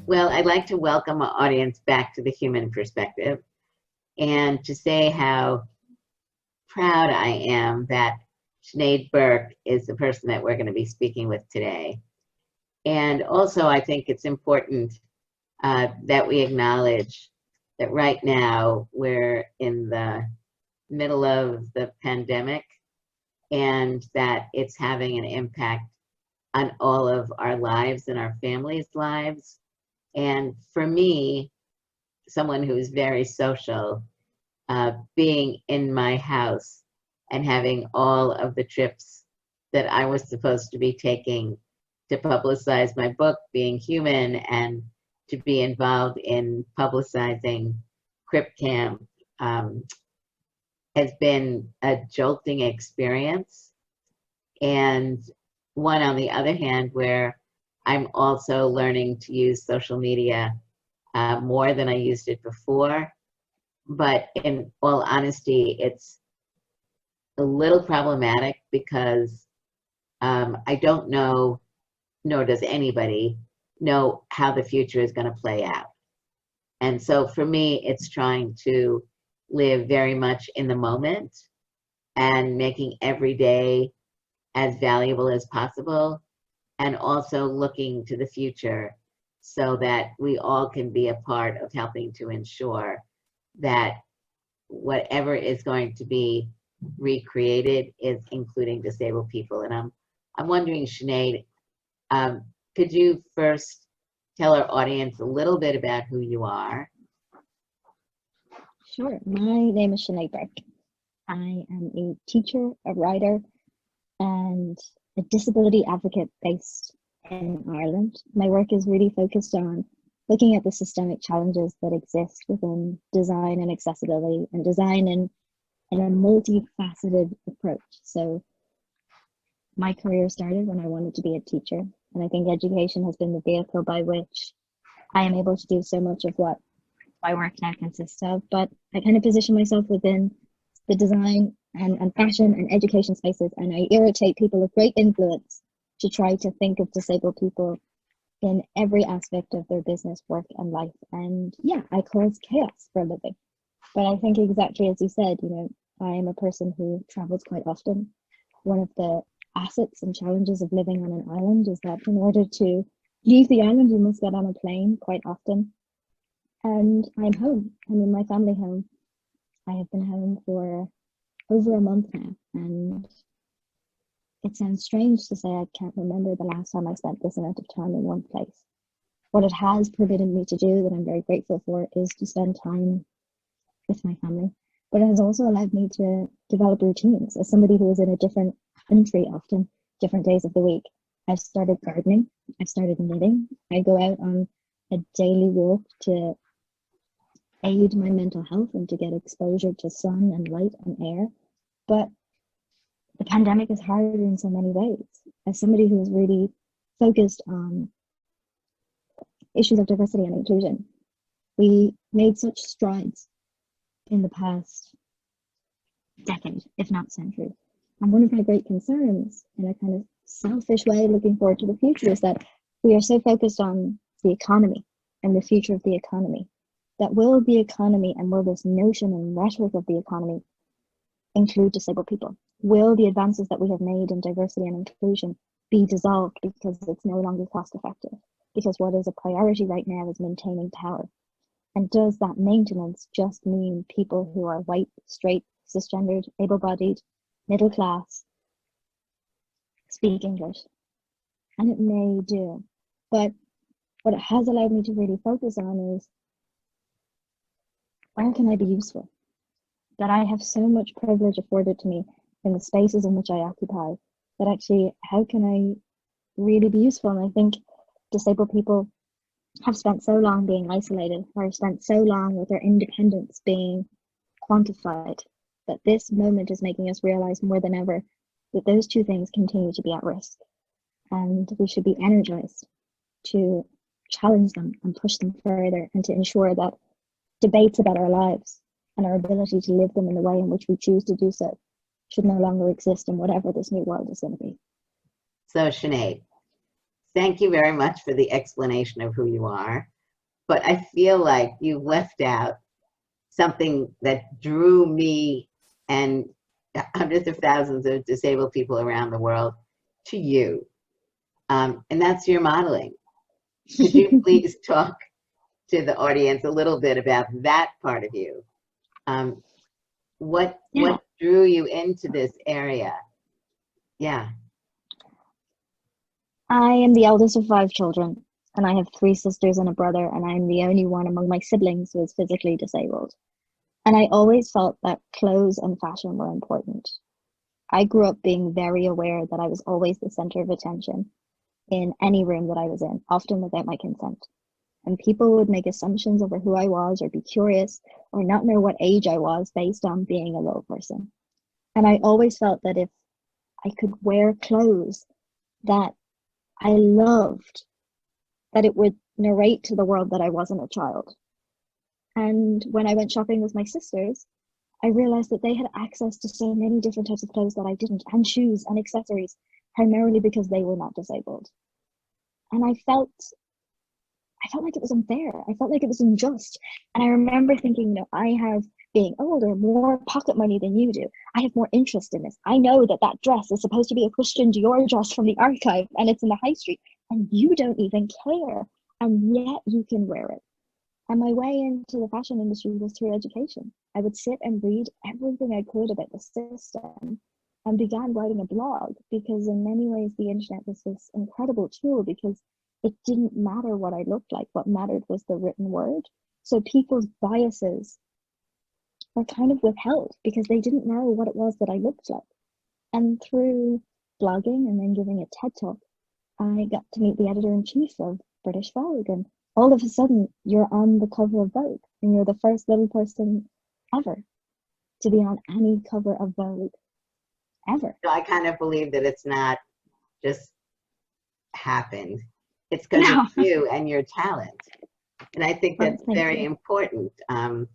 Well, I'd like to welcome our audience back to the Human Perspective and to say how proud I am that Sinead Burke is the person that we're going to be speaking with today. And also, I think it's important that we acknowledge that right now we're in the middle of the pandemic and that it's having an impact on all of our lives and our families' lives. And for me, someone who's very social, being in my house and having all of the trips that I was supposed to be taking to publicize my book, Being Human, and to be involved in publicizing Crip Camp has been a jolting experience. And one, on the other hand, where I'm also learning to use social media more than I used it before. But in all honesty, it's a little problematic because I don't know, nor does anybody know how the future is going to play out. And so for me, it's trying to live very much in the moment and making every day as valuable as possible, and also looking to the future so that we all can be a part of helping to ensure that whatever is going to be recreated is including disabled people. And I'm wondering, Sinead, could you first tell our audience a little bit about who you are? Sure. My name is Sinead Burke. I am a teacher, a writer, and a disability advocate based in Ireland. My work is really focused on looking at the systemic challenges that exist within design and accessibility, and design in a multifaceted approach. So my career started when I wanted to be a teacher, and I think education has been the vehicle by which I am able to do so much of what my work now consists of. But I kind of position myself within the design and fashion and education spaces, and I irritate people of great influence to try to think of disabled people in every aspect of their business, work, and life. And yeah, I cause chaos for a living. But I think exactly as you said, I am a person who travels quite often. One of the assets and challenges of living on an island is that in order to leave the island, you must get on a plane quite often. And I'm home. I'm in my family home. I have been home for over a month now, and it sounds strange to say I can't remember the last time I spent this amount of time in one place. What it has permitted me to do, that I'm very grateful for, is to spend time with my family. But it has also allowed me to develop routines. As somebody who is in a different country often, different days of the week, I've started gardening, I've started knitting, I go out on a daily walk to aid my mental health and to get exposure to sun and light and air. But the pandemic is harder in so many ways. As somebody who is really focused on issues of diversity and inclusion, we made such strides in the past decade, if not century. And one of my great concerns, in a kind of selfish way looking forward to the future, is that we are so focused on the economy and the future of the economy, that will the economy and will this notion and rhetoric of the economy include disabled people? Will the advances that we have made in diversity and inclusion be dissolved because it's no longer cost effective? Because what is a priority right now is maintaining power. And does that maintenance just mean people who are white, straight, cisgendered, able-bodied, middle class, speak English? And it may do. But what it has allowed me to really focus on is, where can I be useful? That I have so much privilege afforded to me in the spaces in which I occupy, that actually, how can I really be useful? And I think disabled people have spent so long being isolated, or spent so long with their independence being quantified, that this moment is making us realize more than ever that those two things continue to be at risk. And we should be energized to challenge them and push them further, and to ensure that debates about our lives and our ability to live them in the way in which we choose to do so should no longer exist in whatever this new world is going to be. So Sinead, thank you very much for the explanation of who you are. but I feel like you left out something that drew me and hundreds of thousands of disabled people around the world to you. And that's your modeling. Could you please talk to the audience a little bit about that part of you? What drew you into this area? Yeah. I am the eldest of 5 children, and I have 3 sisters and a brother, and I'm the only one among my siblings who is physically disabled. And I always felt that clothes and fashion were important. I grew up being very aware that I was always the center of attention in any room that I was in, often without my consent. And people would make assumptions over who I was, or be curious, or not know what age I was based on being a little person. And I always felt that if I could wear clothes that I loved, that it would narrate to the world that I wasn't a child. And when I went shopping with my sisters, I realized that they had access to so many different types of clothes that I didn't, and shoes and accessories, primarily because they were not disabled. And I felt like it was unfair. I felt like it was unjust. And I remember thinking, I have, being older, more pocket money than you do. I have more interest in this. I know that that dress is supposed to be a Christian Dior dress from the archive, and it's in the high street, and you don't even care. And yet you can wear it. And my way into the fashion industry was through education. I would sit and read everything I could about the system, and began writing a blog, because in many ways the internet was this incredible tool, because it didn't matter what I looked like. What mattered was the written word. So people's biases were kind of withheld because they didn't know what it was that I looked like. And through blogging and then giving a TED Talk, I got to meet the editor-in-chief of British Vogue, and all of a sudden you're on the cover of Vogue, and you're the first little person ever to be on any cover of Vogue ever. So I kind of believe that it's not just happened. It's because of you and your talent. And I think that's very important. I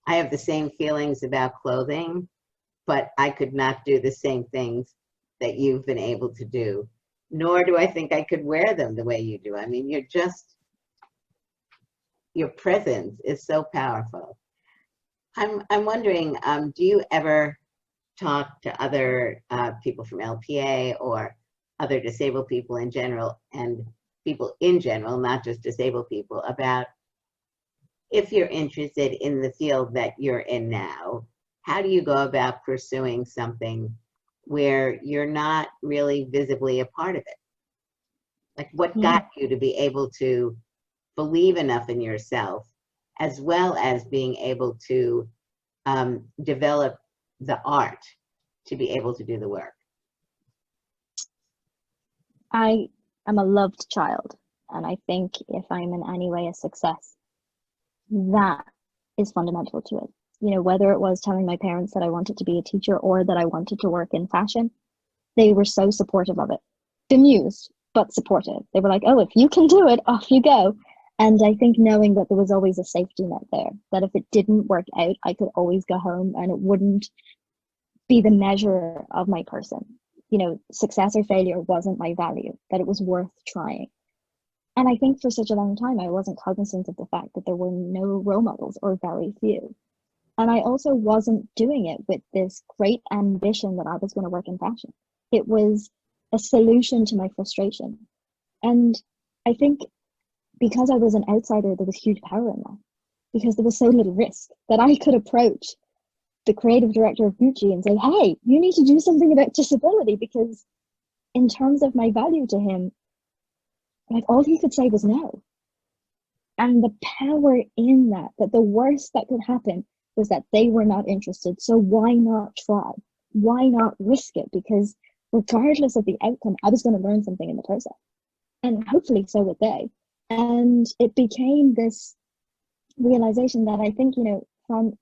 have the same feelings about clothing, but I could not do the same things that you've been able to do, nor do I think I could wear them the way you do. I mean, your presence is so powerful. I'm wondering, do you ever talk to other people from LPA or other disabled people in general, and people in general, not just disabled people, about if you're interested in the field that you're in now, how do you go about pursuing something where you're not really visibly a part of it? Like, what got you to be able to believe enough in yourself, as well as being able to develop the art to be able to do the work? I am a loved child, and I think if I'm in any way a success, that is fundamental to it. Whether it was telling my parents that I wanted to be a teacher or that I wanted to work in fashion, they were so supportive of it. Bemused, but supportive. They were like, oh, if you can do it, off you go. And I think knowing that there was always a safety net there, that if it didn't work out, I could always go home and it wouldn't be the measure of my person. Success or failure wasn't my value, that it was worth trying. And I think for such a long time, I wasn't cognizant of the fact that there were no role models, or very few. And I also wasn't doing it with this great ambition that I was going to work in fashion. It was a solution to my frustration. And I think because I was an outsider, there was huge power in that, because there was so little risk that I could approach the creative director of Gucci and say, hey, you need to do something about disability, because in terms of my value to him, like, all he could say was no. And the power in that the worst that could happen was that they were not interested. So why not try? Why not risk it? Because regardless of the outcome, I was going to learn something in the process. And hopefully so would they. And it became this realization that I think, from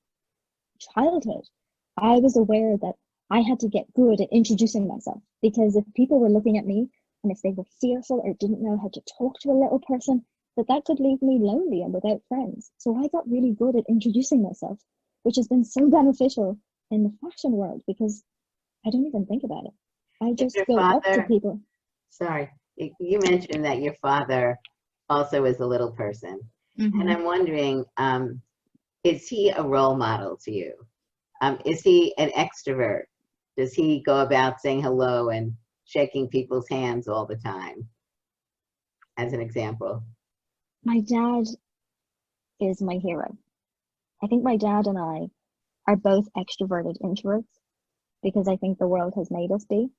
childhood, I was aware that I had to get good at introducing myself, because if people were looking at me and if they were fearful or didn't know how to talk to a little person, that could leave me lonely and without friends. So I got really good at introducing myself, which has been so beneficial in the fashion world, because I don't even think about it. I just go up to people. Sorry, you mentioned that your father also is a little person. And Mhm. I'm wondering, is he a role model to you? Is he an extrovert? Does he go about saying hello and shaking people's hands all the time, as an example? My dad is my hero. I think my dad and I are both extroverted introverts because I think the world has made us be.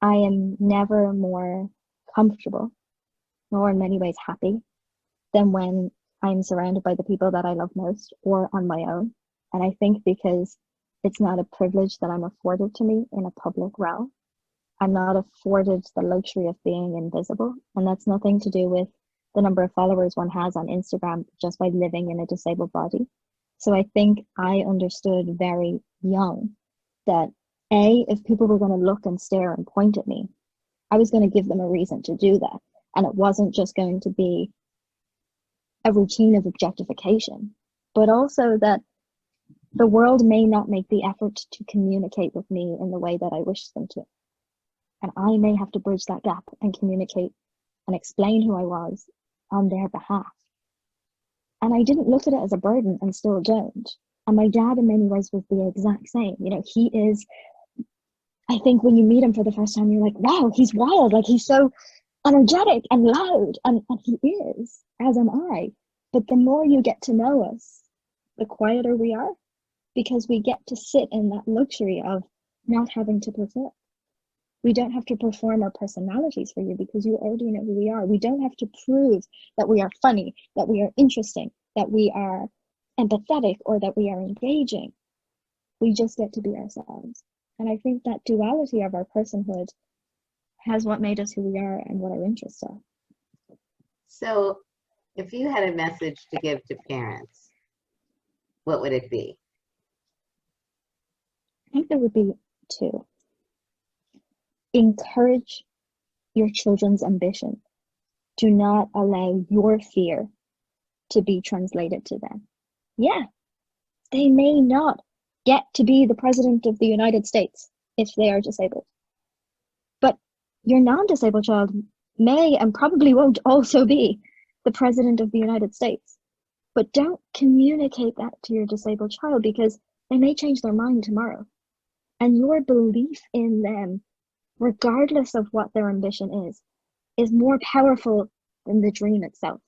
I am never more comfortable, nor in many ways happy, than when I'm surrounded by the people that I love most or on my own. And I think because it's not a privilege that I'm afforded to me in a public realm, I'm not afforded the luxury of being invisible. And that's nothing to do with the number of followers one has on Instagram just by living in a disabled body. So I think I understood very young that if people were going to look and stare and point at me, I was going to give them a reason to do that. And it wasn't just going to be a routine of objectification, but also that the world may not make the effort to communicate with me in the way that I wish them to. And I may have to bridge that gap and communicate and explain who I was on their behalf. And I didn't look at it as a burden and still don't. And my dad, in many ways, was the exact same. You know, he is, I think when you meet him for the first time, you're like, wow, he's wild. Like, he's so energetic and loud. And he is, as am I. But the more you get to know us, the quieter we are, because we get to sit in that luxury of not having to perform. We don't have to perform our personalities for you because you already know who we are. We don't have to prove that we are funny, that we are interesting, that we are empathetic, or that we are engaging. We just get to be ourselves. And I think that duality of our personhood has what made us who we are and what our interests are. So, if you had a message to give to parents, what would it be? I think there would be two. Encourage your children's ambition. Do not allow your fear to be translated to them. Yeah, they may not get to be the president of the United States if they are disabled. But your non-disabled child may and probably won't also be the president of the United States. But don't communicate that to your disabled child because they may change their mind tomorrow. And your belief in them, regardless of what their ambition is more powerful than the dream itself.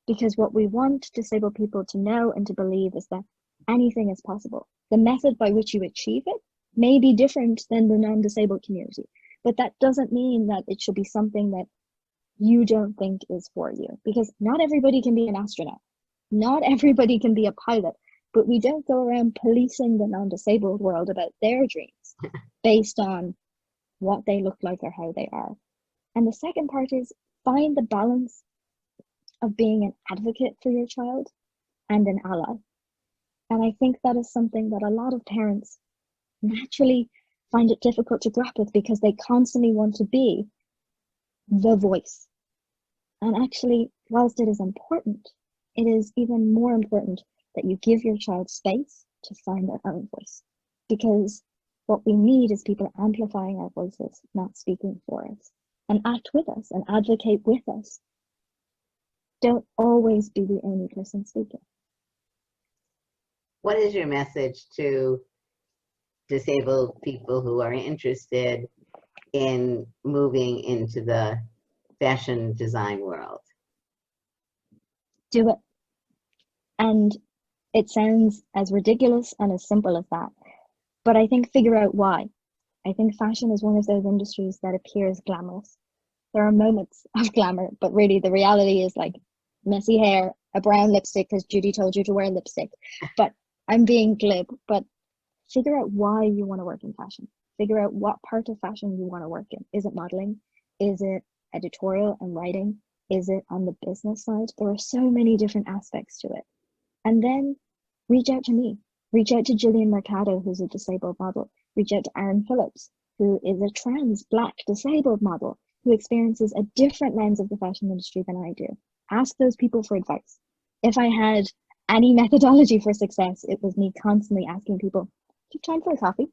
Because what we want disabled people to know and to believe is that anything is possible. The method by which you achieve it may be different than the non-disabled community, but that doesn't mean that it should be something that you don't think is for you, because not everybody can be an astronaut. Not everybody can be a pilot, but we don't go around policing the non-disabled world about their dreams based on what they look like or how they are. And the second part is find the balance of being an advocate for your child and an ally. And I think that is something that a lot of parents naturally find it difficult to grapple with because they constantly want to be the voice. And actually, whilst it is important, it is even more important that you give your child space to find their own voice. Because what we need is people amplifying our voices, not speaking for us, and act with us and advocate with us. Don't always be the only person speaking. What is your message to disabled people who are interested in moving into the fashion design world? Do it. And it sounds as ridiculous and as simple as that. But I think figure out why. I think fashion is one of those industries that appears glamorous. There are moments of glamour, but really the reality is like messy hair, a brown lipstick because Judy told you to wear lipstick. But I'm being glib, but figure out why you want to work in fashion. Figure out what part of fashion you want to work in. Is it modeling? Is it editorial and writing? Is it on the business side? There are so many different aspects to it. And then reach out to me. Reach out to Gillian Mercado, who's a disabled model. Reach out to Aaron Phillips, who is a trans Black disabled model who experiences a different lens of the fashion industry than I do. Ask those people for advice. If I had any methodology for success, it was me constantly asking people, do you have time for a coffee?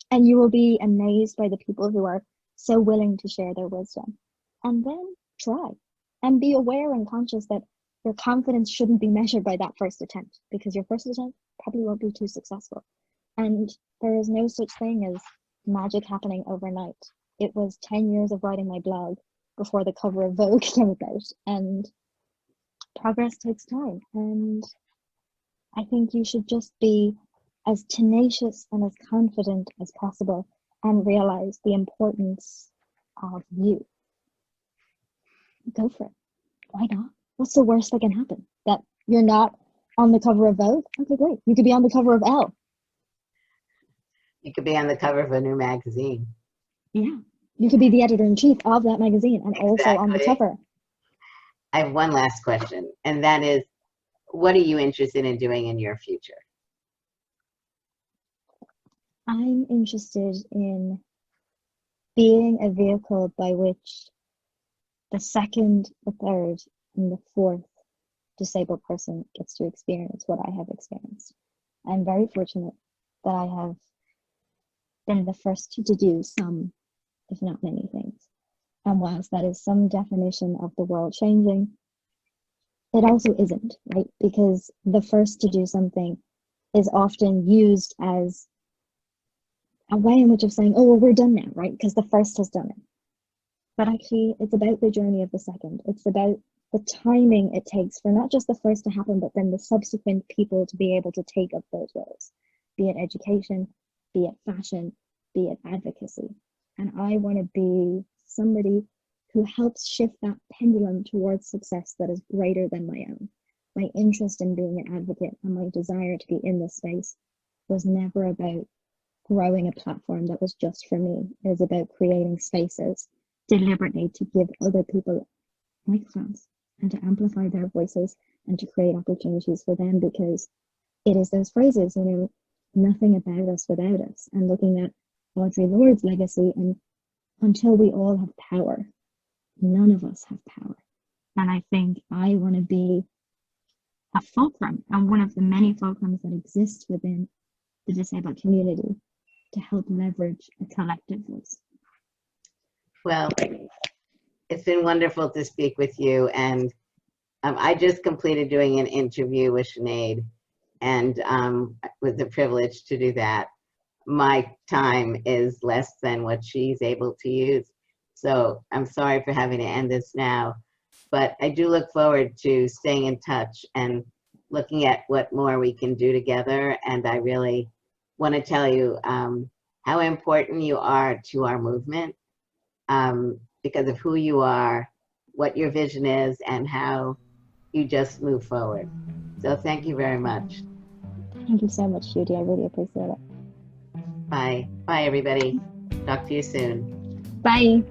And you will be amazed by the people who are so willing to share their wisdom. And then try. and be aware and conscious that your confidence shouldn't be measured by that first attempt, because your first attempt probably won't be too successful. And there is no such thing as magic happening overnight. It was 10 years of writing my blog before the cover of Vogue came about, and progress takes time. And I think you should just be as tenacious and as confident as possible and realize the importance of you. Go for it. Why not? What's the worst that can happen? That you're not on the cover of Vogue? Okay, great. You could be on the cover of Elle. You could be on the cover of a new magazine. Yeah. You could be the editor-in-chief of that magazine and also on the Exactly. cover. I have one last question, and that is, what are you interested in doing in your future? I'm interested in being a vehicle by which the second, the third, and the fourth disabled person gets to experience what I have experienced. I'm very fortunate that I have been the first to do some, if not many things. And whilst that is some definition of the world changing, it also isn't, right? Because the first to do something is often used as a way in which of saying, oh, well, we're done now, right? Because the first has done it. But actually, it's about the journey of the second. It's about the timing it takes for not just the first to happen, but then the subsequent people to be able to take up those roles, be it education, be it fashion, be it advocacy. And I want to be somebody who helps shift that pendulum towards success that is greater than my own. My interest in being an advocate and my desire to be in this space was never about growing a platform that was just for me. It was about creating spaces deliberately to give other people microphones and to amplify their voices and to create opportunities for them, because it is those phrases, you know, nothing about us without us, and looking at Audre Lorde's legacy, and until we all have power, none of us have power. And I think I want to be a fulcrum, and one of the many fulcrums that exist within the disabled community, to help leverage a collective voice. Well, it's been wonderful to speak with you, and I just completed doing an interview with Sinead, and was a privilege to do that. My time is less than what she's able to use, so I'm sorry for having to end this now, but I do look forward to staying in touch and looking at what more we can do together. And I really want to tell you how important you are to our movement, because of who you are, what your vision is, and how you just move forward. So thank you very much. Thank you so much, Judy. I really appreciate it. Bye. Bye, everybody. Talk to you soon. Bye.